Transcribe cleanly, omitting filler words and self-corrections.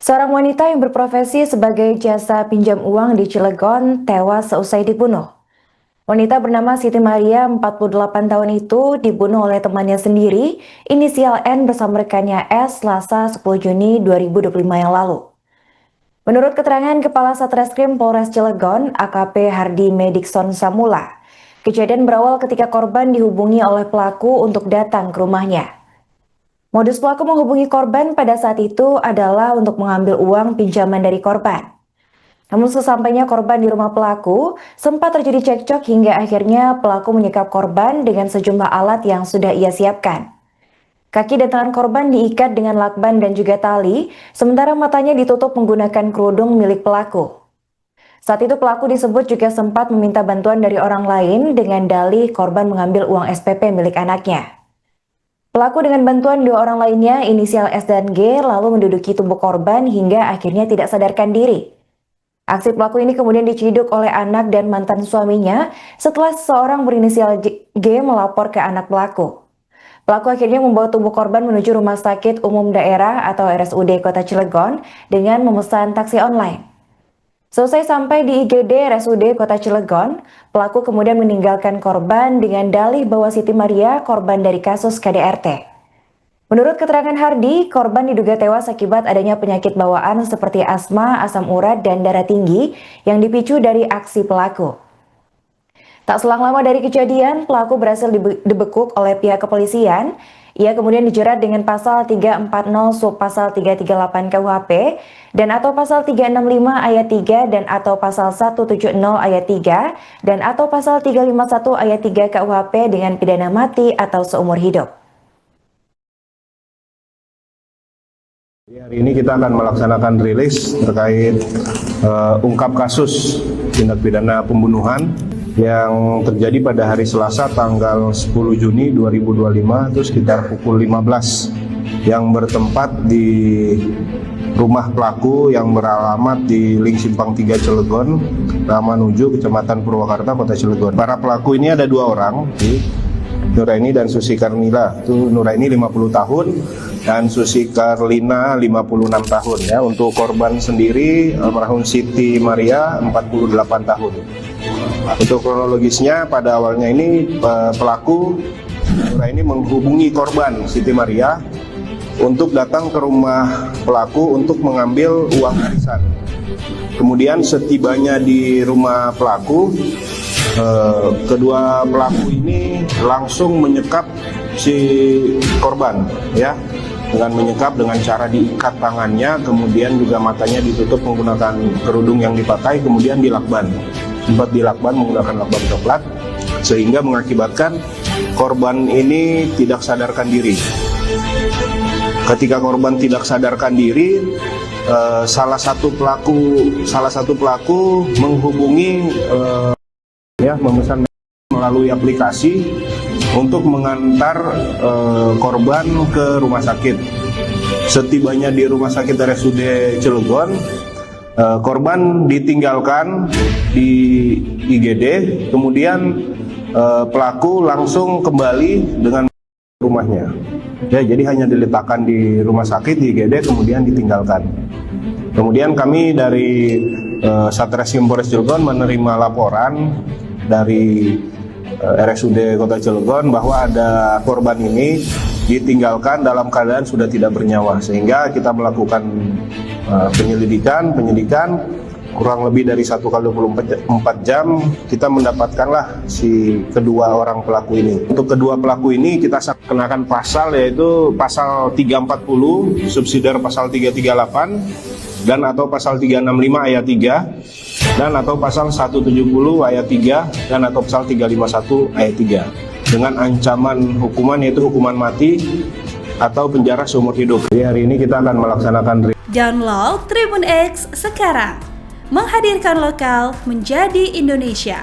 Seorang wanita yang berprofesi sebagai jasa pinjam uang di Cilegon tewas seusai dibunuh. Wanita bernama Siti Maria, 48 tahun itu dibunuh oleh temannya sendiri, inisial N bersama rekannya S, Selasa 10 Juni 2025 yang lalu. Menurut keterangan Kepala Satreskrim Polres Cilegon, AKP Hardi Medikson Samula, kejadian berawal ketika korban dihubungi oleh pelaku untuk datang ke rumahnya. Modus pelaku menghubungi korban pada saat itu adalah untuk mengambil uang pinjaman dari korban. Namun sesampainya korban di rumah pelaku, sempat terjadi cekcok hingga akhirnya pelaku menyekap korban dengan sejumlah alat yang sudah ia siapkan. Kaki dan tangan korban diikat dengan lakban dan juga tali, sementara matanya ditutup menggunakan kerudung milik pelaku. Saat itu pelaku disebut juga sempat meminta bantuan dari orang lain dengan dalih korban mengambil uang SPP milik anaknya. Pelaku dengan bantuan dua orang lainnya, inisial S dan G, lalu menduduki tubuh korban hingga akhirnya tidak sadarkan diri. Aksi pelaku ini kemudian diciduk oleh anak dan mantan suaminya setelah seseorang berinisial G melapor ke anak pelaku. Pelaku akhirnya membawa tubuh korban menuju Rumah Sakit Umum Daerah atau RSUD Kota Cilegon dengan memesan taksi online. Selesai sampai di IGD RSUD Kota Cilegon, pelaku kemudian meninggalkan korban dengan dalih bahwa Siti Maria korban dari kasus KDRT. Menurut keterangan Hardi, korban diduga tewas akibat adanya penyakit bawaan seperti asma, asam urat, dan darah tinggi yang dipicu dari aksi pelaku. Tak selang lama dari kejadian, pelaku berhasil dibekuk oleh pihak kepolisian. Ia kemudian dijerat dengan pasal 340 sub pasal 338 KUHP dan atau pasal 365 ayat 3 dan atau pasal 170 ayat 3 dan atau pasal 351 ayat 3 KUHP dengan pidana mati atau seumur hidup. Hari ini kita akan melaksanakan rilis terkait ungkap kasus tindak pidana pembunuhan yang terjadi pada hari Selasa tanggal 10 Juni 2025 itu sekitar pukul 15 yang bertempat di rumah pelaku yang beralamat di Ling Simpang 3 Cilegon, Ramanuju, Kecamatan Purwakarta, Kota Cilegon. Para pelaku ini ada dua orang, Nuraini dan Susi Karmila. Itu Nuraini 50 tahun dan Susi Karlina 56 tahun ya. Untuk korban sendiri almarhum Siti Maria 48 tahun. Untuk kronologisnya pada awalnya ini pelaku Nuraini menghubungi korban Siti Maria untuk datang ke rumah pelaku untuk mengambil uang arisan. Kemudian setibanya di rumah pelaku, kedua pelaku ini langsung menyekap si korban ya, dengan menyekap dengan cara diikat tangannya, kemudian juga matanya ditutup menggunakan kerudung yang dipakai, kemudian dilakban, sempat dilakban menggunakan lakban coklat, sehingga mengakibatkan korban ini tidak sadarkan diri. Ketika korban tidak sadarkan diri, salah satu pelaku menghubungi memesan melalui aplikasi untuk mengantar korban ke rumah sakit. Setibanya di rumah sakit RSUD Cilegon, korban ditinggalkan di IGD, kemudian pelaku langsung kembali dengan rumahnya. Ya, jadi hanya diletakkan di rumah sakit di IGD, kemudian ditinggalkan. Kemudian kami dari Satreskrim Polres Cilegon menerima laporan dari RSUD Kota Cilegon bahwa ada korban ini ditinggalkan dalam keadaan sudah tidak bernyawa, sehingga kita melakukan penyidikan kurang lebih dari 1 kali 24 jam kita mendapatkanlah si kedua orang pelaku ini. Untuk kedua pelaku ini kita kenakan pasal, yaitu pasal 340 subsidiar pasal 338 dan atau pasal 365 ayat 3 dan atau pasal 170 ayat 3 dan atau pasal 351 ayat 3 dengan ancaman hukuman yaitu hukuman mati atau penjara seumur hidup. Jadi hari ini kita akan melaksanakan download Tribun X sekarang, menghadirkan lokal menjadi Indonesia.